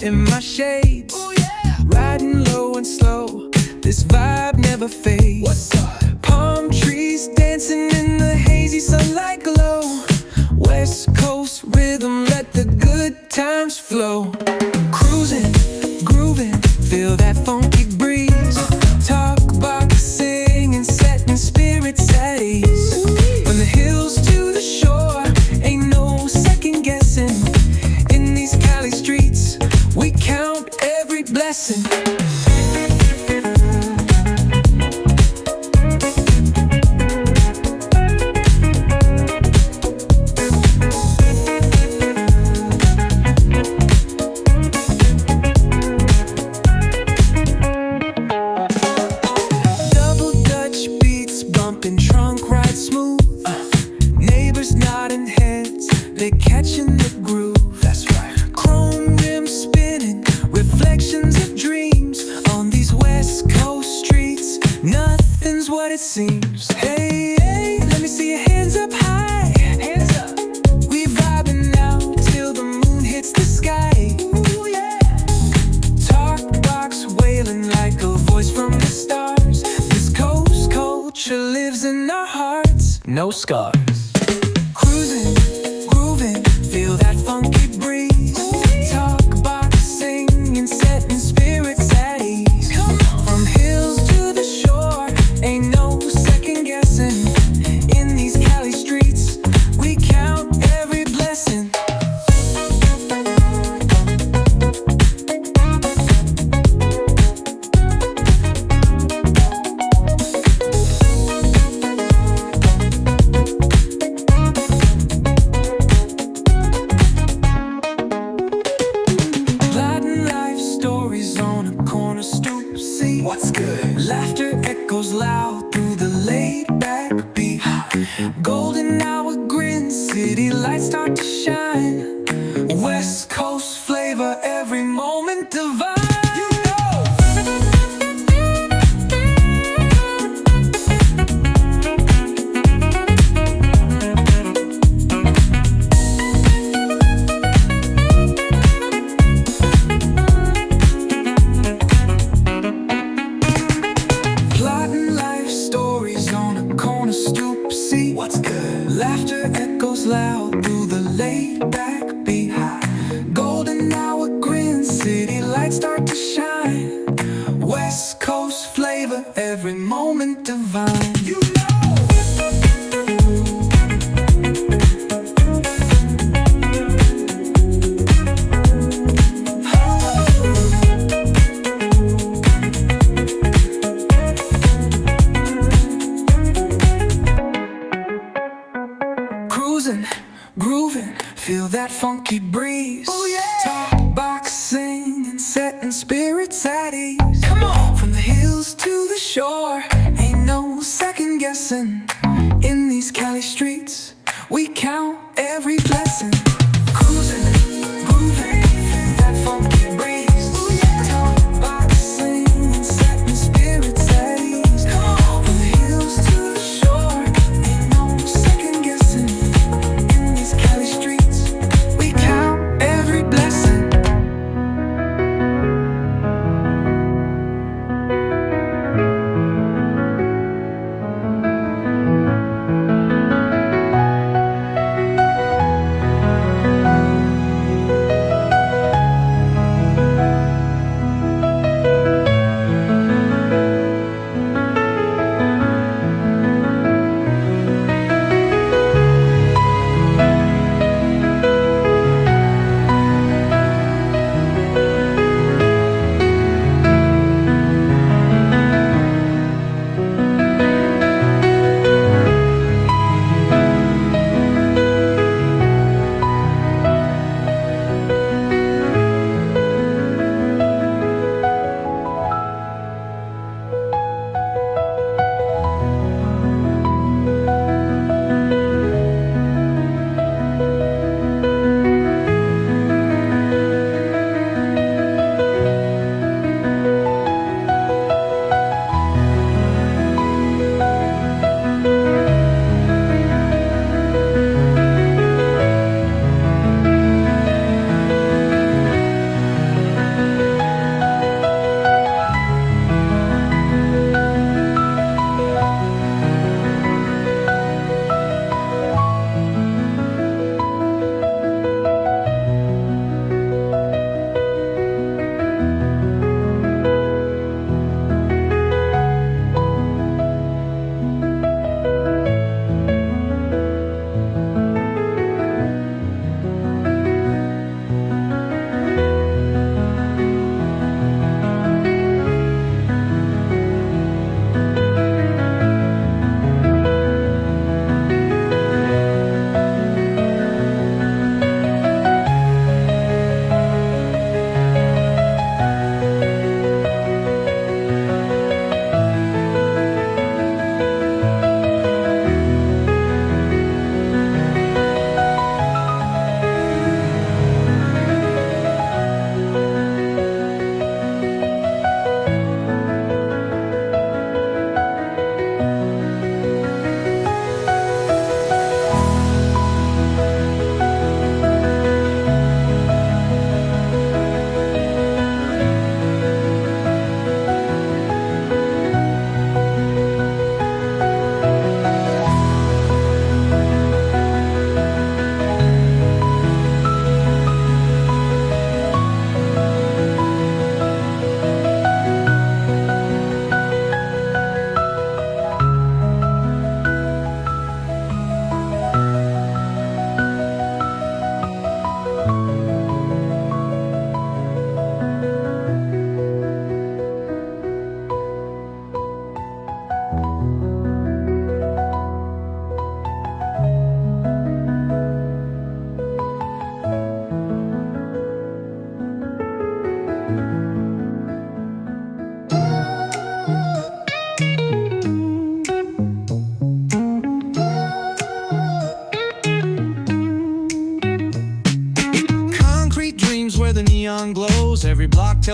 in my shades. Oh yeah. Riding low and slow, this vibe never fades. What's up? Palm trees dancing in the hazy sunlight glow. West Coast rhythm, let the good times flow. Cruising, grooving, feel that funky breeze. Talk boxing and setting spirits at ease. From the hills to the shore, ain't no second guessing. In these Cali streets, we count every blessing. Nodding heads, they're catching the groove. That's right. Chrome rims spinning, reflections of dreams. On these West Coast streets, nothing's what it seems. Hey, hey, let me see your hands up high. Hands up. We vibing now till the moon hits the sky. Ooh, yeah. Talk box wailing like a voice from the stars. This coast culture lives in our hearts, no scars. Cruising, grooving, feel that funky breeze. Talk boxing and setting spirits at ease. From hills to the shore, ain't no second guessing. In these Cali streets, we count every blessing. What's good? Laughter echoes loud through the laid-back beat. Golden hour grin, city lights start to shine. West Coast flavor, every moment divine. You know. What's good? Laughter echoes loud through the laid-back beat. Golden hour grin, city lights start to shine. West Coast flavor, every moment divine. You know. Cruising, grooving, feel that funky breeze. Oh yeah. Talk boxing and setting spirits at ease. Come on. From the hills to the shore, ain't no second guessing. In these Cali streets, we count every blessing. Cruising, grooving, feel that funky breeze. Oh yeah. Talk boxing and setting spirits at ease. Come on. From the hills to the shore, ain't no second guessing.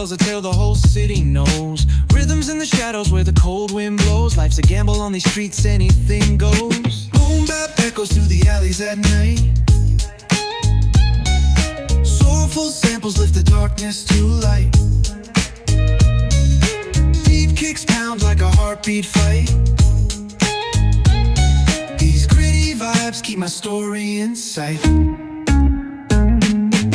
tells a tale the whole city knows. Rhythms in the shadows where the cold wind blows. Life's a gamble on these streets, anything goes. Boom bap echoes through the alleys at night. Soulful samples lift the darkness to light. Deep kicks pound like a heartbeat fight. These gritty vibes keep my story in sight.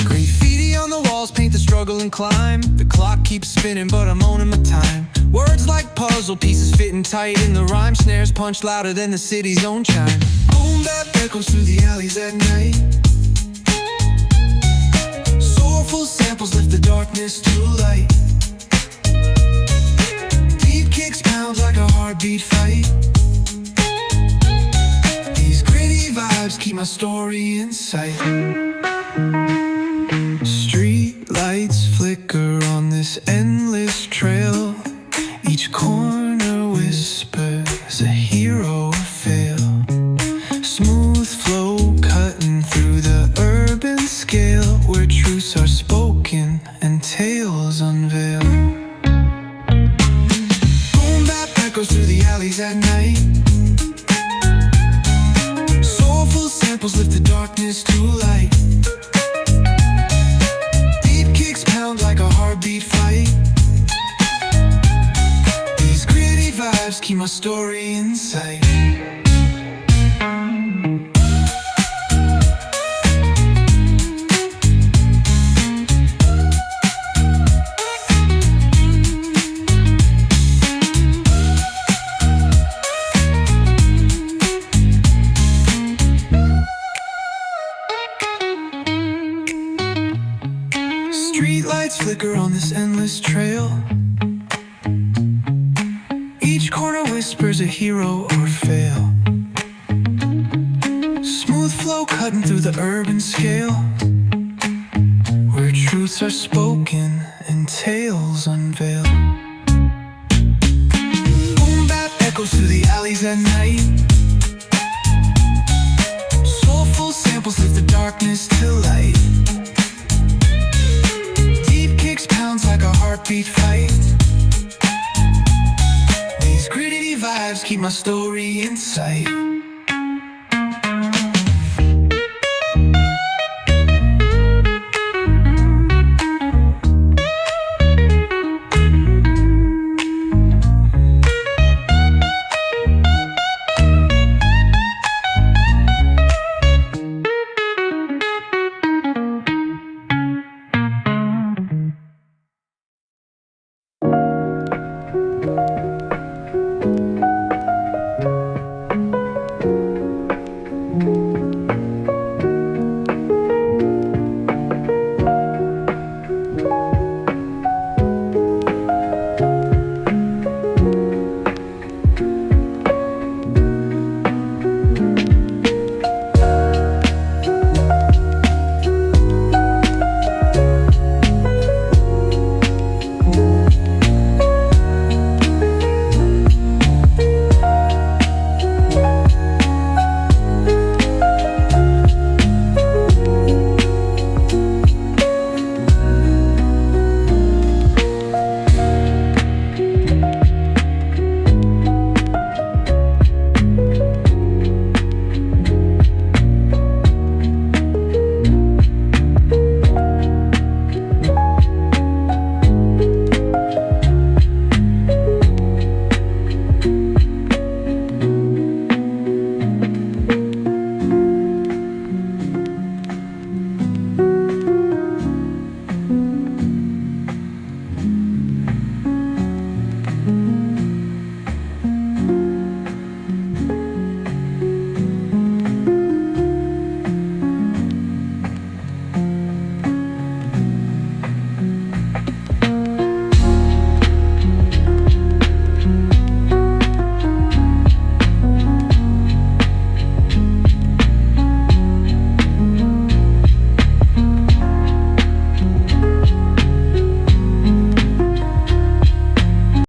Graffiti on the walls paint the struggle and climb. The clock keeps spinning but I'm owning my time. Words like puzzle pieces fitting tight in the rhyme. Snares punch louder than the city's own chime. Boom bap echoes through the alleys at night. Soulful samples lift the darkness to light. Deep kicks pound like a heartbeat fight. These gritty vibes keep my story in sight. Street lights flicker on this endless trail. Each corner whispers a hero fail. Smooth flow cutting through the urban scale, where truths are spoken and tales unveil. Boom bap echoes through the alleys at night. Soulful samples lift the darkness to light. Deep kicks pound like a heartbeat fight. These gritty vibes keep my story in sight. Streetlights flicker on this endless trail. Each corner whispers a hero or fail. Smooth flow cutting through the urban scale, where truths are spoken and tales unveil. Boom bap echoes through the alleys at night. Soulful samples lift the darkness to light. Pounds like a heartbeat fight. These gritty vibes keep my story in sight.